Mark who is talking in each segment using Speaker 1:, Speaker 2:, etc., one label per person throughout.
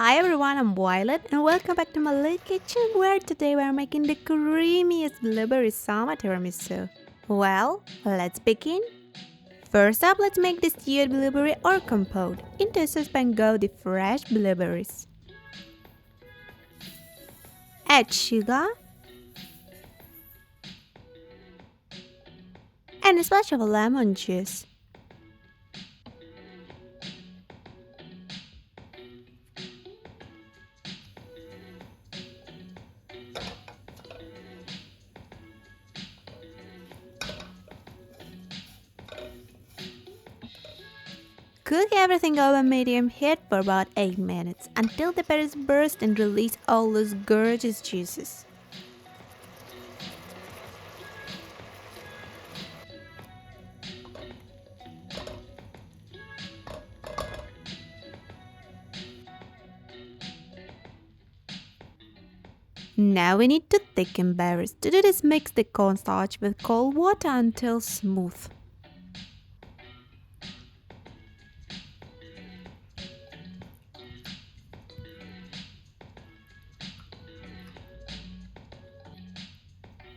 Speaker 1: Hi everyone, I'm Violet and welcome back to my little kitchen where today we're making the creamiest blueberry summer tiramisu. Well, let's begin. First up, let's make the stewed blueberry or compote. Into a saucepan go the fresh blueberries. Add sugar and a splash of lemon juice. Cook everything over medium heat for about 8 minutes until the berries burst and release all those gorgeous juices. Now we need to thicken berries. To do this, mix the cornstarch with cold water until smooth.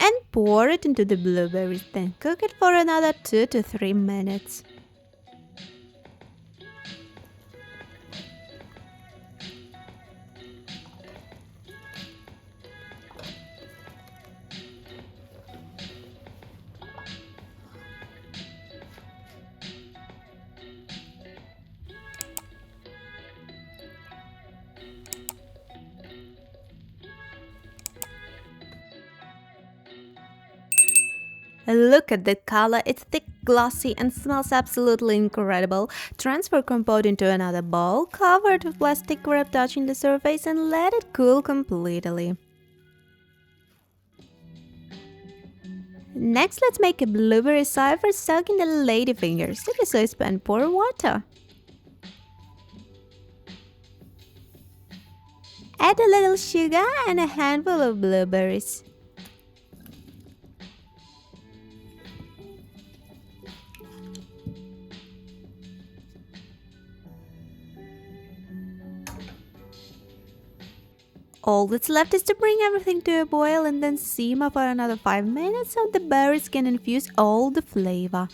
Speaker 1: And pour it into the blueberries, then cook it for another 2 to 3 minutes. Look at the color, it's thick, glossy and smells absolutely incredible. Transfer compote into another bowl, cover it with plastic wrap touching the surface and let it cool completely. Next, let's make a blueberry syrup for soaking the ladyfingers. To the saucepan, pour water. Add a little sugar and a handful of blueberries. All that's left is to bring everything to a boil and then simmer for another 5 minutes so the berries can infuse all the flavor.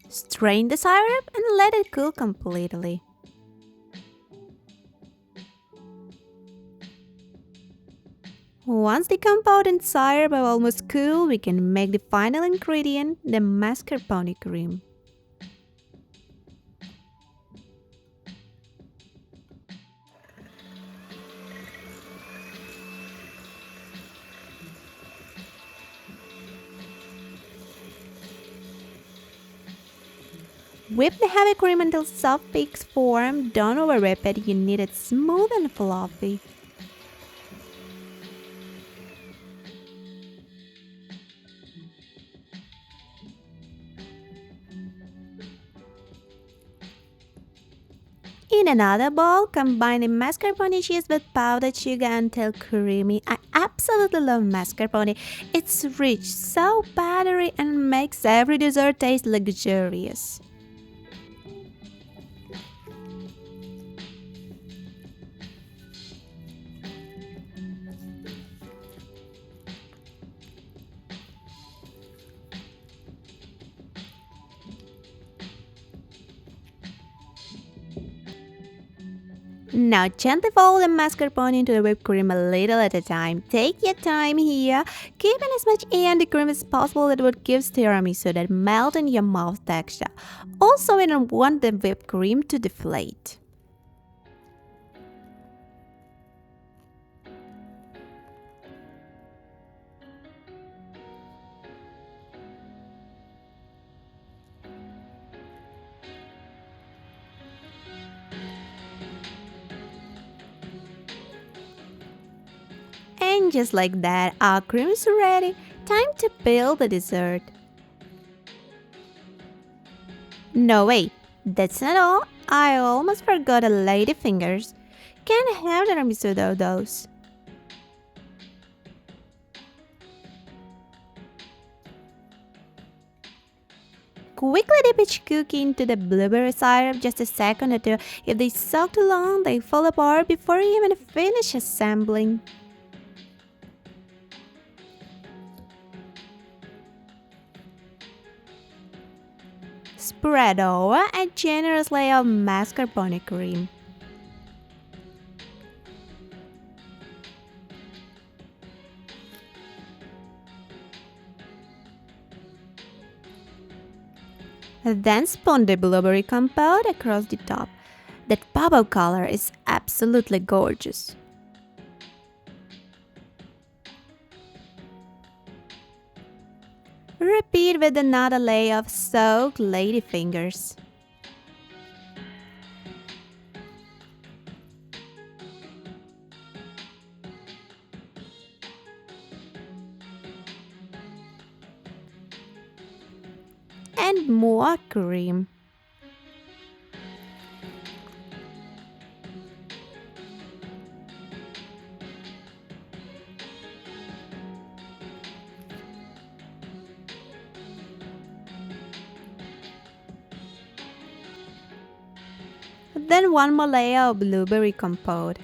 Speaker 1: Strain the syrup and let it cool completely. Once the compote and syrup are almost cool, we can make the final ingredient, the mascarpone cream. Whip the heavy cream until soft peaks form. Don't over-whip it, you need it smooth and fluffy. In another bowl, combine the mascarpone cheese with powdered sugar until creamy. I absolutely love mascarpone. It's rich, so buttery, and makes every dessert taste luxurious. Now gently fold the mascarpone into the whipped cream a little at a time. Take your time here. Keep in as much air in the cream as possible. That would give tiramisu that melt in your mouth texture. Also, we don't want the whipped cream to deflate. And just like that, our cream is ready. Time to build the dessert. No, wait, that's not all. I almost forgot the ladyfingers. Can't have tiramisu without those. quickly dip each cookie into the blueberry syrup just a second or two. If they soak too long, they fall apart before you even finish assembling. Spread over a generous layer of mascarpone cream. Then spoon the blueberry compote across the top. That purple color is absolutely gorgeous. Repeat with another layer of soaked ladyfingers. And more cream. Then one more layer of blueberry compote.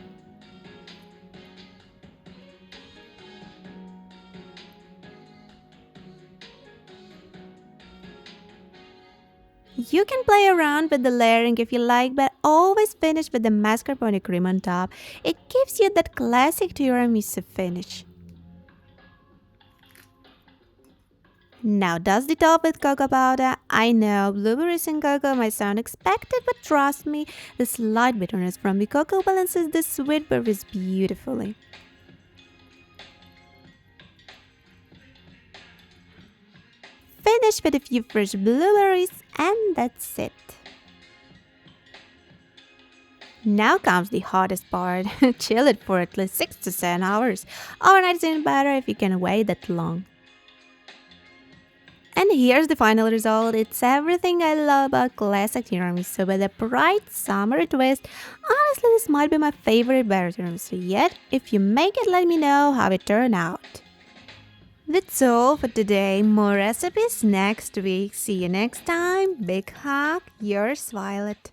Speaker 1: You can play around with the layering if you like, but always finish with the mascarpone cream on top. It gives you that classic tiramisu finish. Now dust the top with cocoa powder. I know blueberries and cocoa might sound expected, but trust me, the slight bitterness from the cocoa balances the sweet berries beautifully. Finish with a few fresh blueberries and that's it. Now comes the hardest part. Chill it for at least 6 to 7 hours. Overnight is even better if you can wait that long. And here's the final result. It's everything I love about classic tiramisu with a bright summery twist. Honestly, this might be my favorite berry tiramisu yet. If you make it, let me know how it turned out. That's all for today. More recipes next week. See you next time. Big hug, yours Violet.